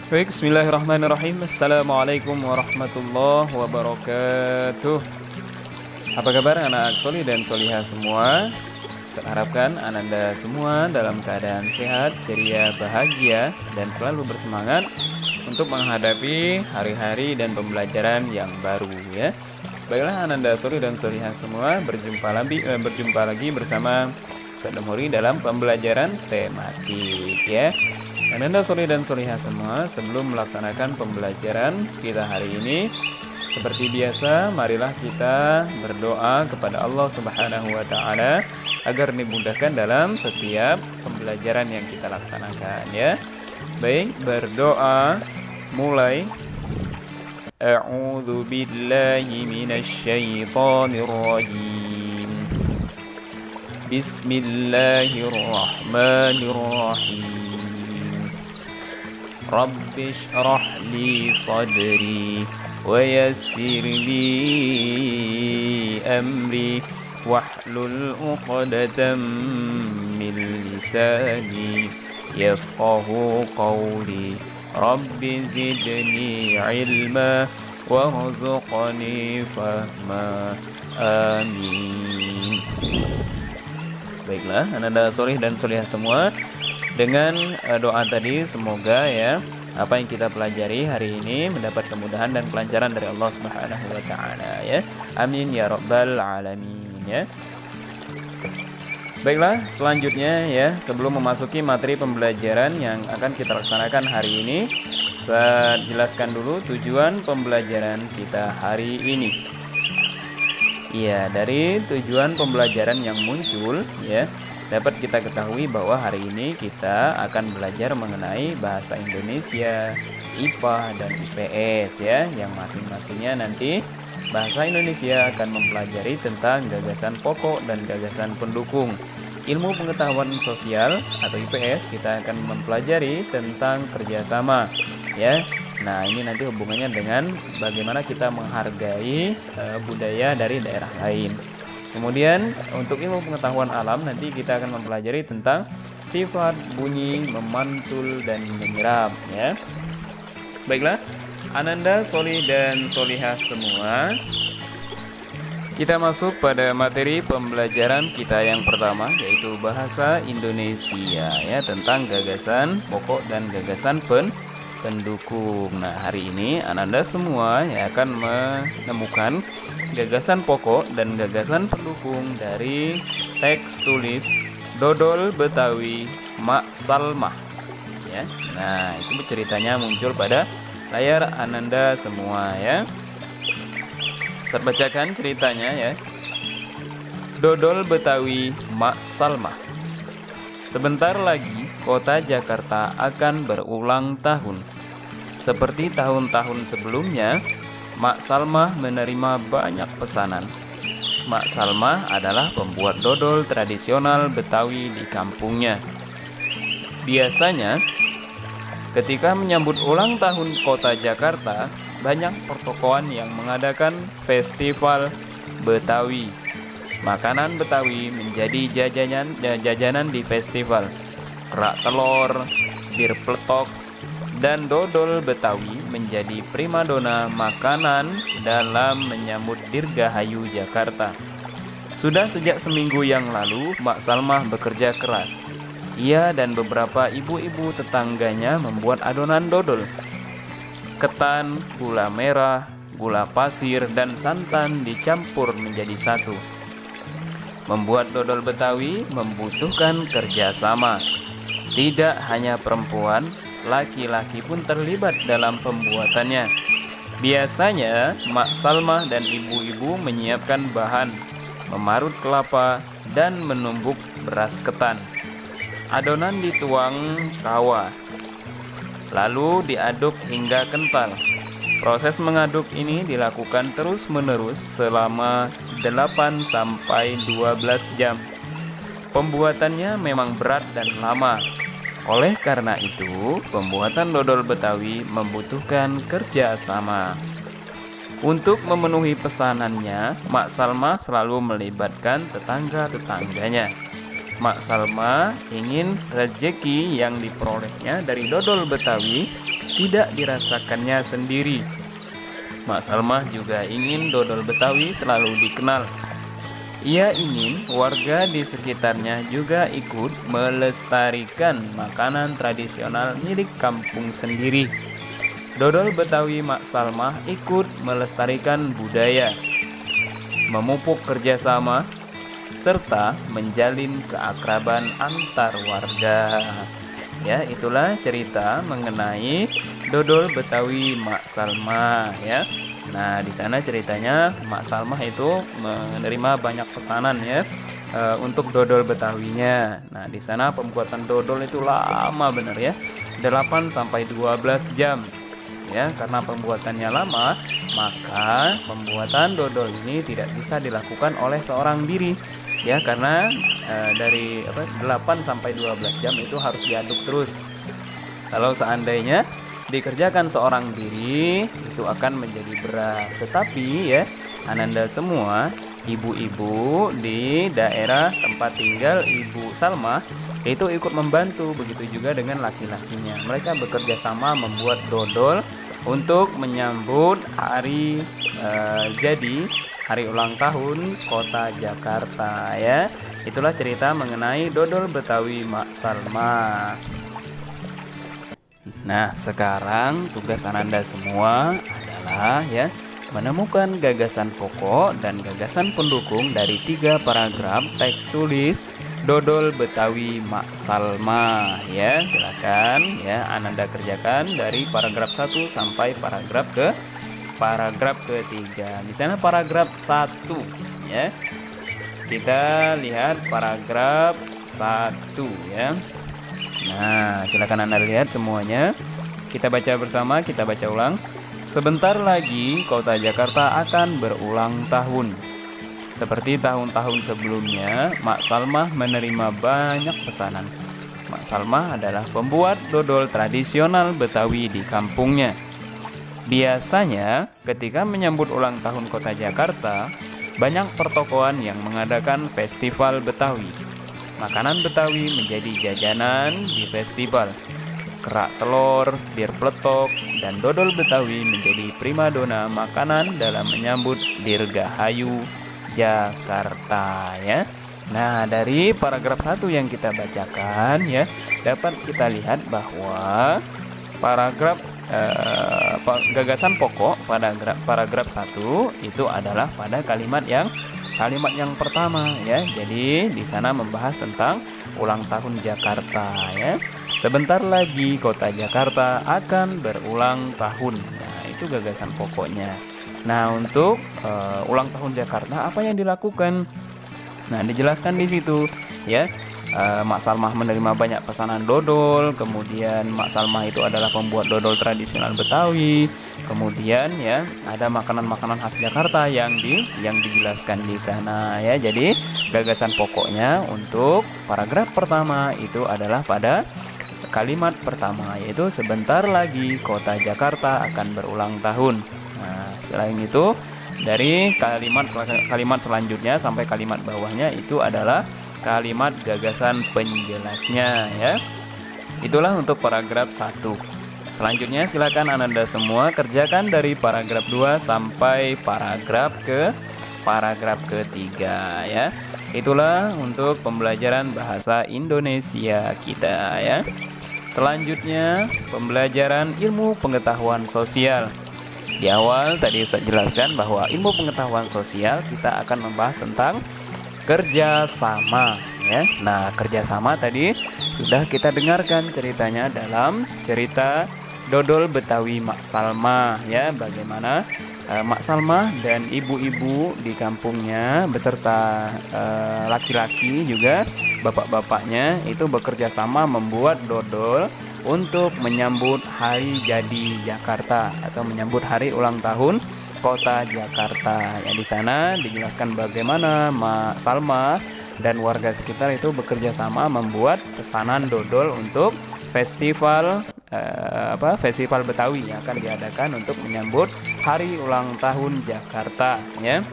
Baik, bismillahirrahmanirrahim. Assalamualaikum warahmatullahi wabarakatuh. Apa kabar anak soli dan solihah semua? Saya harapkan Ananda semua dalam keadaan sehat, ceria, bahagia, dan selalu bersemangat untuk menghadapi hari-hari dan pembelajaran yang baru ya. Baiklah Ananda soli dan solihah semua, berjumpa lagi bersama Ustaz Damuri dalam pembelajaran tematik ya. Ananda soli dan solihah semua, sebelum melaksanakan pembelajaran kita hari ini, seperti biasa, marilah kita berdoa kepada Allah Subhanahu wa Ta'ala agar dimudahkan dalam setiap pembelajaran yang kita laksanakan ya. Baik, berdoa mulai. A'udzu billahi minasy syaithanir rajim. Bismillahirrahmanirrahim. Rabbi shrah li sadri wa yassir li amri wahlul 'uqdatam min lisani yafqahu qawli. Rabbi zidni ilma warzuqni fahma. Amin. Baiklah, Ananda solih dan solihah semua, dengan doa tadi semoga ya apa yang kita pelajari hari ini mendapat kemudahan dan kelancaran dari Allah Subhanahu wa Ta'ala ya. Amin ya rabbal alamin ya. Baiklah, selanjutnya ya, sebelum memasuki materi pembelajaran yang akan kita laksanakan hari ini, saya jelaskan dulu tujuan pembelajaran kita hari ini. Iya, dari tujuan pembelajaran yang muncul ya, dapat kita ketahui bahwa hari ini kita akan belajar mengenai bahasa Indonesia, IPA, dan IPS ya, yang masing-masingnya nanti bahasa Indonesia akan mempelajari tentang gagasan pokok dan gagasan pendukung. Ilmu pengetahuan sosial atau IPS kita akan mempelajari tentang kerjasama ya. Nah, ini nanti hubungannya dengan bagaimana kita menghargai budaya dari daerah lain. Kemudian untuk ilmu pengetahuan alam nanti kita akan mempelajari tentang sifat, bunyi, memantul, dan menyerap ya. Baiklah, Ananda soli dan solihah semua, kita masuk pada materi pembelajaran kita yang pertama, yaitu bahasa Indonesia ya, tentang gagasan pokok dan gagasan pendukung. Nah, hari ini Ananda semua ya akan menemukan gagasan pokok dan gagasan pendukung dari teks tulis Dodol Betawi Mak Salmah ya. Nah, itu ceritanya muncul pada layar Ananda semua ya. Saya bacakan ceritanya ya. Dodol Betawi Mak Salmah. Sebentar lagi kota Jakarta akan berulang tahun. Seperti tahun-tahun sebelumnya, Mak Salmah menerima banyak pesanan. Mak Salmah adalah pembuat dodol tradisional Betawi di kampungnya. Biasanya, ketika menyambut ulang tahun kota Jakarta, banyak pertokoan yang mengadakan festival Betawi. Makanan Betawi menjadi jajanan di festival. Kerak telur, bir pletok, dan dodol Betawi menjadi primadona makanan dalam menyambut Dirgahayu Jakarta. Sudah sejak seminggu yang lalu, Mak Salmah bekerja keras. Ia dan beberapa ibu-ibu tetangganya membuat adonan dodol. Ketan, gula merah, gula pasir, dan santan dicampur menjadi satu. Membuat dodol Betawi membutuhkan kerjasama. Tidak hanya perempuan, laki-laki pun terlibat dalam pembuatannya. Biasanya, Mak Salmah dan ibu-ibu menyiapkan bahan, memarut kelapa, dan menumbuk beras ketan. Adonan dituang kawa, lalu diaduk hingga kental. Proses mengaduk ini dilakukan terus-menerus selama 8 sampai 12 jam. Pembuatannya memang berat dan lama. Oleh karena itu, pembuatan dodol Betawi membutuhkan kerja sama. Untuk memenuhi pesanannya, Mak Salmah selalu melibatkan tetangga-tetangganya. Mak Salma ingin rezeki yang diperolehnya dari dodol Betawi tidak dirasakannya sendiri. Mak Salma juga ingin dodol Betawi selalu dikenal. Ia ingin warga di sekitarnya juga ikut melestarikan makanan tradisional milik kampung sendiri. Dodol Betawi Mak Salma ikut melestarikan budaya, memupuk kerjasama, serta menjalin keakraban antar warga. Ya, itulah cerita mengenai dodol Betawi Mak Salma ya. Nah, di sana ceritanya Mak Salma itu menerima banyak pesanan ya untuk dodol Betawinya. Nah, di sana pembuatan dodol itu lama bener ya. 8 sampai 12 jam. Ya, karena pembuatannya lama, maka pembuatan dodol ini tidak bisa dilakukan oleh seorang diri. Ya, karena dari 8 sampai 12 jam itu harus diaduk terus. Kalau seandainya dikerjakan seorang diri itu akan menjadi berat. Tetapi ya, Ananda semua ibu-ibu di daerah tempat tinggal Ibu Salma itu ikut membantu, begitu juga dengan laki-lakinya. Mereka bekerja sama membuat dodol untuk menyambut hari jadi hari ulang tahun Kota Jakarta ya. Itulah cerita mengenai dodol Betawi Mak Salma. Nah, sekarang tugas Ananda semua adalah ya menemukan gagasan pokok dan gagasan pendukung dari 3 paragraf teks tulis dodol Betawi Mak Salma ya. Silakan ya Ananda kerjakan dari paragraf 1 sampai paragraf ketiga. Di sana paragraf 1 ya. Kita lihat paragraf 1 ya. Nah, silakan Anda lihat semuanya. Kita baca bersama, kita baca ulang. Sebentar lagi Kota Jakarta akan berulang tahun. Seperti tahun-tahun sebelumnya, Mak Salma menerima banyak pesanan. Mak Salma adalah pembuat dodol tradisional Betawi di kampungnya. Biasanya, ketika menyambut ulang tahun Kota Jakarta, banyak pertokoan yang mengadakan festival Betawi. Makanan Betawi menjadi jajanan di festival. Kerak telur, bir peletok, dan dodol Betawi menjadi primadona makanan dalam menyambut Dirgahayu Jakarta ya. Nah, dari paragraf 1 yang kita bacakan ya, dapat kita lihat bahwa paragraf gagasan pokok pada paragraf 1 itu adalah pada kalimat yang pertama ya. Jadi di sana membahas tentang ulang tahun Jakarta ya. Sebentar lagi Kota Jakarta akan berulang tahun. Nah, itu gagasan pokoknya. Nah, untuk ulang tahun Jakarta apa yang dilakukan? Nah, dijelaskan di situ ya. Mak Salma menerima banyak pesanan dodol, kemudian Mak Salma itu adalah pembuat dodol tradisional Betawi. Kemudian ya, ada makanan-makanan khas Jakarta yang dijelaskan di sana ya. Jadi, gagasan pokoknya untuk paragraf pertama itu adalah pada kalimat pertama, yaitu sebentar lagi Kota Jakarta akan berulang tahun. Nah, selain itu dari kalimat selanjutnya sampai kalimat bawahnya itu adalah kalimat gagasan penjelasnya ya. Itulah untuk paragraf 1. Selanjutnya silakan Ananda semua kerjakan dari paragraf 2 sampai paragraf ketiga ya. Itulah untuk pembelajaran bahasa Indonesia kita ya. Selanjutnya pembelajaran ilmu pengetahuan sosial. Di awal tadi Ustaz jelaskan bahwa ilmu pengetahuan sosial kita akan membahas tentang kerjasama ya. Nah, kerjasama tadi sudah kita dengarkan ceritanya dalam cerita dodol Betawi Mak Salma ya. Bagaimana Mak Salma dan ibu-ibu di kampungnya beserta laki-laki juga bapak-bapaknya itu bekerja sama membuat dodol untuk menyambut hari jadi Jakarta atau menyambut hari ulang tahun Kota Jakarta. Ya, di sana dijelaskan bagaimana Mak Salma dan warga sekitar itu bekerja sama membuat pesanan dodol untuk festival festival Betawi yang akan diadakan untuk menyambut hari ulang tahun Jakarta ya.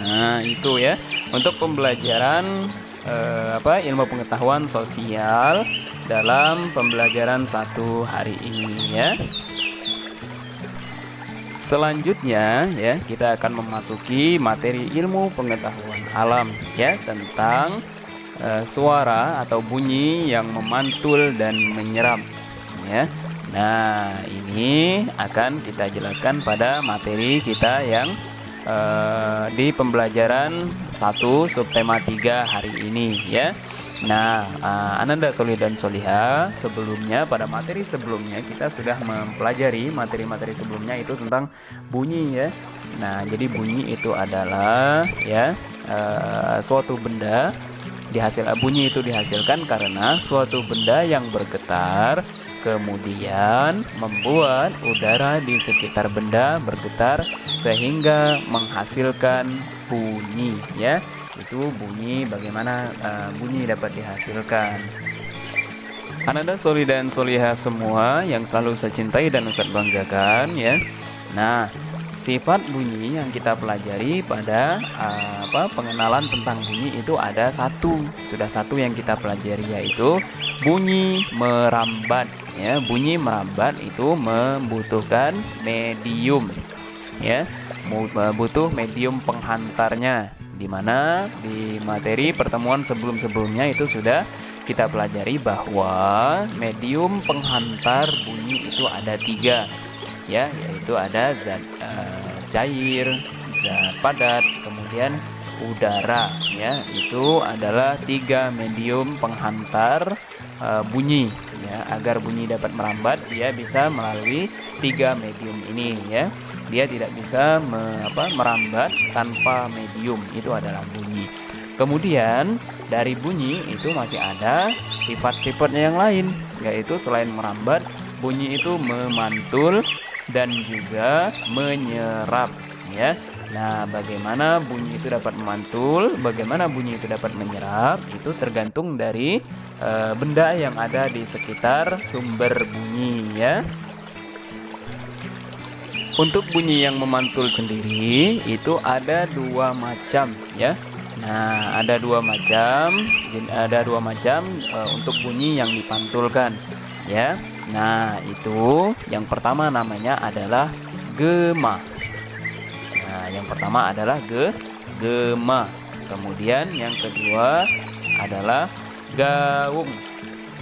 Nah, itu ya untuk pembelajaran ilmu pengetahuan sosial dalam pembelajaran satu hari ini ya. Selanjutnya ya, kita akan memasuki materi ilmu pengetahuan alam ya, tentang suara atau bunyi yang memantul dan menyerap ya. Nah, ini akan kita jelaskan pada materi kita yang di pembelajaran 1 subtema 3 hari ini ya. Nah, Ananda Solih dan Soliha, sebelumnya pada materi sebelumnya kita sudah mempelajari materi-materi sebelumnya itu tentang bunyi ya. Nah, jadi bunyi itu adalah ya suatu benda bunyi itu dihasilkan karena suatu benda yang bergetar kemudian membuat udara di sekitar benda bergetar sehingga menghasilkan bunyi ya. Itu bunyi, bagaimana bunyi dapat dihasilkan. Ananda Solih dan Soliha semua yang selalu saya cintai dan Ustadz banggakan ya. Nah, sifat bunyi yang kita pelajari pada pengenalan tentang bunyi itu ada sudah satu yang kita pelajari, yaitu bunyi merambat ya. Bunyi merambat itu membutuhkan medium ya, butuh medium penghantarnya, di mana di materi pertemuan sebelumnya itu sudah kita pelajari bahwa medium penghantar bunyi itu ada 3 ya, yaitu ada zat cair, zat padat, kemudian udara ya. Itu adalah 3 medium penghantar bunyi ya. Agar bunyi dapat merambat, dia bisa melalui 3 medium ini ya. Dia tidak bisa merambat tanpa medium, itu adalah bunyi. Kemudian dari bunyi itu masih ada sifat-sifatnya yang lain, yaitu selain merambat, bunyi itu memantul dan juga menyerap ya. Nah, bagaimana bunyi itu dapat memantul, bagaimana bunyi itu dapat menyerap, itu tergantung dari benda yang ada di sekitar sumber bunyi ya. Untuk bunyi yang memantul sendiri itu ada 2 macam ya. Nah, ada dua macam untuk bunyi yang dipantulkan ya. Nah, itu yang pertama namanya adalah gema. Nah, yang pertama adalah gema. Kemudian yang kedua adalah gaung.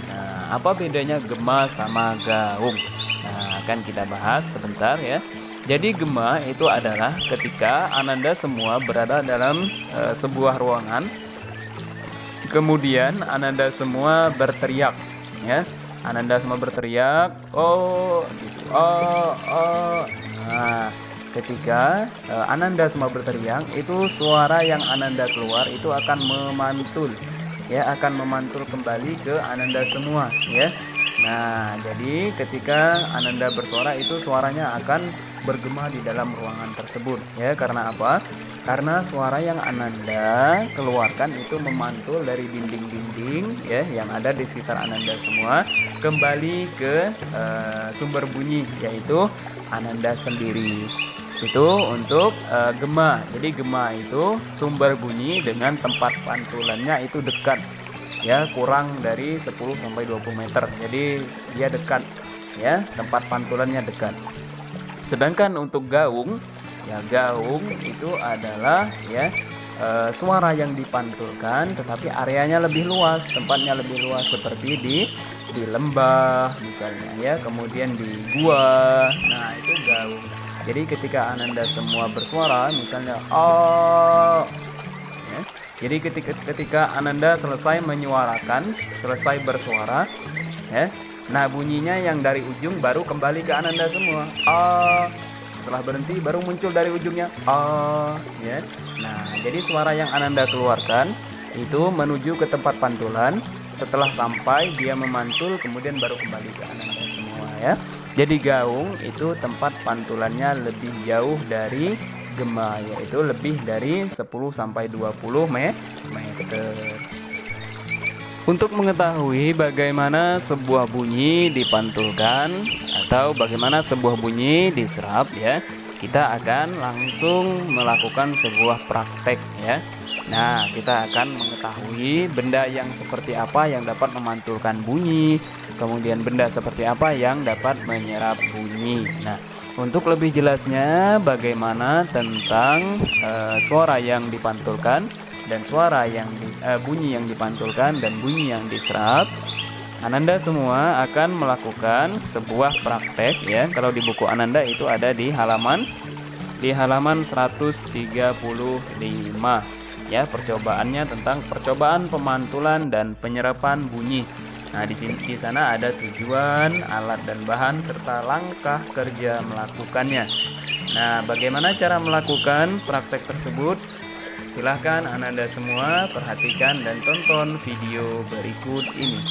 Nah, apa bedanya gema sama gaung? Nah, akan kita bahas sebentar ya. Jadi gema itu adalah ketika Ananda semua berada dalam sebuah ruangan, kemudian Ananda semua berteriak ya. Ananda semua berteriak, oh gitu, oh. Nah, ketika Ananda semua berteriak, itu suara yang Ananda keluar itu akan memantul ya, akan memantul kembali ke Ananda semua ya. Nah, jadi ketika Ananda bersuara itu suaranya akan bergema di dalam ruangan tersebut ya. Karena apa? Karena suara yang Ananda keluarkan itu memantul dari dinding-dinding ya yang ada di sekitar Ananda semua kembali ke sumber bunyi, yaitu Ananda sendiri. Itu untuk gema. Jadi gema itu sumber bunyi dengan tempat pantulannya itu dekat ya, kurang dari 10 sampai 20 meter. Jadi dia dekat ya, tempat pantulannya dekat. Sedangkan untuk gaung ya, gaung itu adalah ya suara yang dipantulkan tetapi areanya lebih luas, tempatnya lebih luas, seperti di lembah misalnya ya, kemudian di gua. Nah, itu gaung. Jadi ketika Ananda semua bersuara misalnya oh ya, jadi ketika Ananda selesai menyuarakan, selesai bersuara ya, nah bunyinya yang dari ujung baru kembali ke Ananda semua. Setelah berhenti baru muncul dari ujungnya ya. Nah, jadi suara yang Ananda keluarkan itu menuju ke tempat pantulan. Setelah sampai dia memantul, kemudian baru kembali ke Ananda semua ya. Jadi gaung itu tempat pantulannya lebih jauh dari gema, yaitu lebih dari 10 sampai 20 meter. Untuk mengetahui bagaimana sebuah bunyi dipantulkan atau bagaimana sebuah bunyi diserap ya, kita akan langsung melakukan sebuah praktek ya. Nah, kita akan mengetahui benda yang seperti apa yang dapat memantulkan bunyi, kemudian benda seperti apa yang dapat menyerap bunyi. Nah, untuk lebih jelasnya bagaimana tentang suara yang dipantulkan dan bunyi yang dipantulkan dan bunyi yang diserap, Ananda semua akan melakukan sebuah praktek ya. Kalau di buku Ananda itu ada di halaman 135 ya, percobaannya tentang percobaan pemantulan dan penyerapan bunyi. Nah, di sana ada tujuan, alat dan bahan serta langkah kerja melakukannya. Nah, bagaimana cara melakukan praktek tersebut? Silahkan Ananda semua perhatikan dan tonton video berikut ini.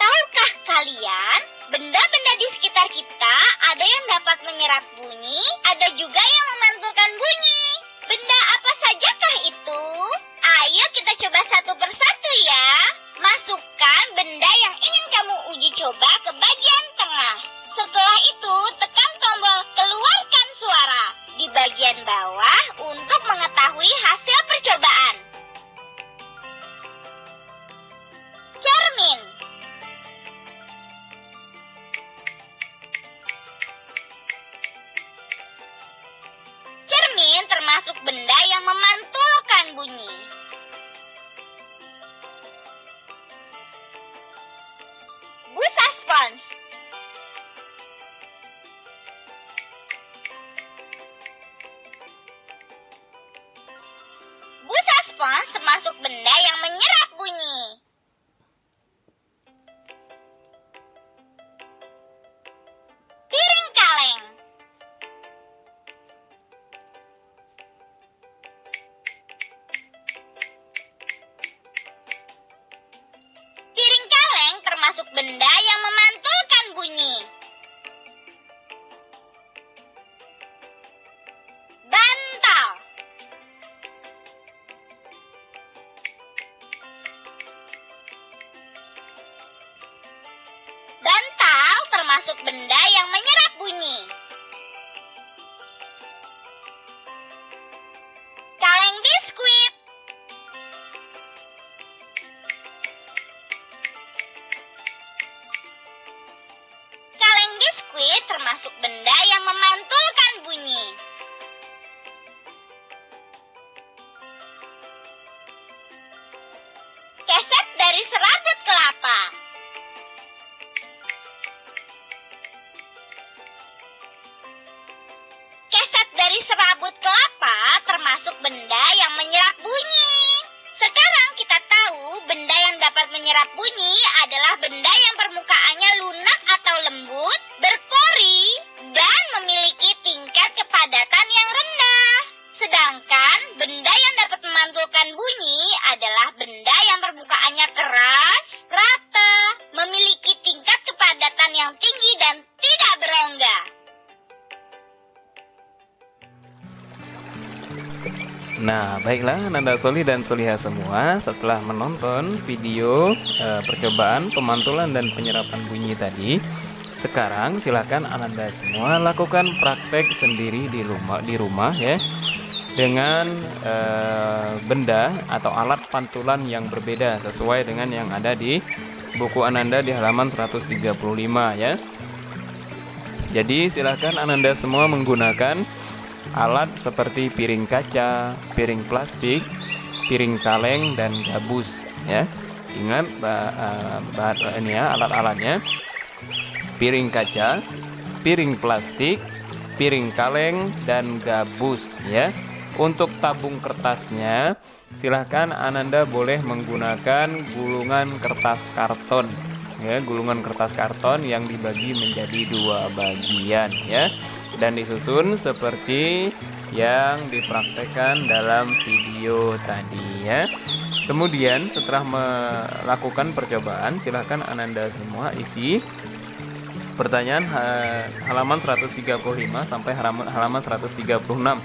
Tahukah kalian, benda-benda di sekitar kita ada yang dapat menyerap bunyi, ada juga yang memantulkan bunyi. Benda apa sajakah itu? Ayo kita coba satu persatu ya. Masukkan benda yang ingin kamu uji coba ke bagian tengah. Setelah itu, tekan tombol keluarkan suara di bagian bawah untuk mengetahui hasil percobaan. Cermin. Cermin termasuk benda yang memantulkan bunyi. Busa spons. Busa spons termasuk benda yang menyerap bunyi. Piring kaleng. Piring kaleng termasuk benda yang memantulkan bunyi. Bantal. Bantal termasuk benda yang menyerap bunyi. Kaleng biskuit. Kaleng biskuit termasuk benda yang memantulkan bunyi. Keset dari serabut kelapa. Keset dari serabut kelapa termasuk benda yang menyerap bunyi. Sekarang kita tahu benda yang dapat menyerap bunyi adalah benda yang permukaannya lunak atau lembut, berpori, dan memiliki tingkat kepadatan yang rendah. Sedangkan benda yang dapat memantulkan bunyi adalah benda yang permukaannya keras, rata, memiliki tingkat kepadatan yang tinggi dan tidak berongga. Nah, baiklah Ananda Soli dan Soliha semua, setelah menonton video percobaan pemantulan dan penyerapan bunyi tadi, sekarang silakan Ananda semua lakukan praktek sendiri di rumah ya, dengan benda atau alat pantulan yang berbeda sesuai dengan yang ada di buku Ananda di halaman 135 ya. Jadi silakan Ananda semua menggunakan alat seperti piring kaca, piring plastik, piring kaleng, dan gabus ya. Ingat ini ya alat-alatnya: piring kaca, piring plastik, piring kaleng, dan gabus ya. Untuk tabung kertasnya, silahkan Ananda boleh menggunakan gulungan kertas karton ya, gulungan kertas karton yang dibagi menjadi 2 bagian ya, dan disusun seperti yang dipraktekkan dalam video tadi ya. Kemudian setelah melakukan percobaan, silahkan Ananda semua isi pertanyaan halaman 135 sampai halaman 136,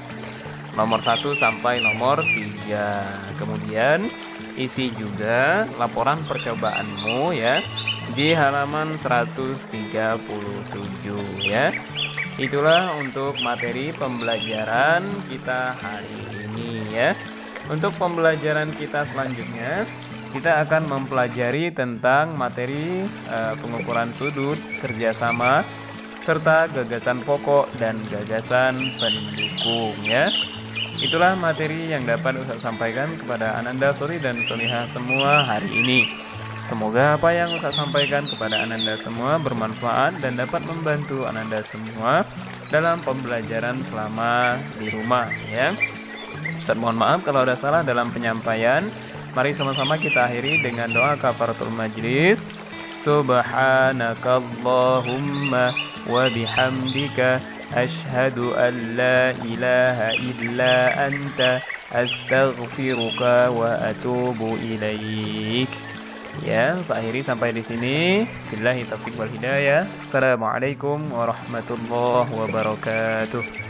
nomor 1 sampai nomor 3. Kemudian isi juga laporan percobaanmu ya di halaman 137 ya. Itulah untuk materi pembelajaran kita hari ini ya. Untuk pembelajaran kita selanjutnya, kita akan mempelajari tentang materi pengukuran sudut, kerjasama, serta gagasan pokok dan gagasan pendukung ya. Itulah materi yang dapat Ustaz sampaikan kepada Ananda Suri dan Solihah semua hari ini. Semoga apa yang Ustaz sampaikan kepada Ananda semua bermanfaat dan dapat membantu Ananda semua dalam pembelajaran selama di rumah ya. Ustaz mohon maaf kalau ada salah dalam penyampaian. Mari sama-sama kita akhiri dengan doa kafaratul majlis. Subhanakallahumma wa bihamdika asyhadu an la ilaha illa anta astaghfiruka wa atubu ilaik. Ya, saya akhiri sampai di sini. Billahi taufiq wal hidayah. Assalamualaikum warahmatullahi wabarakatuh.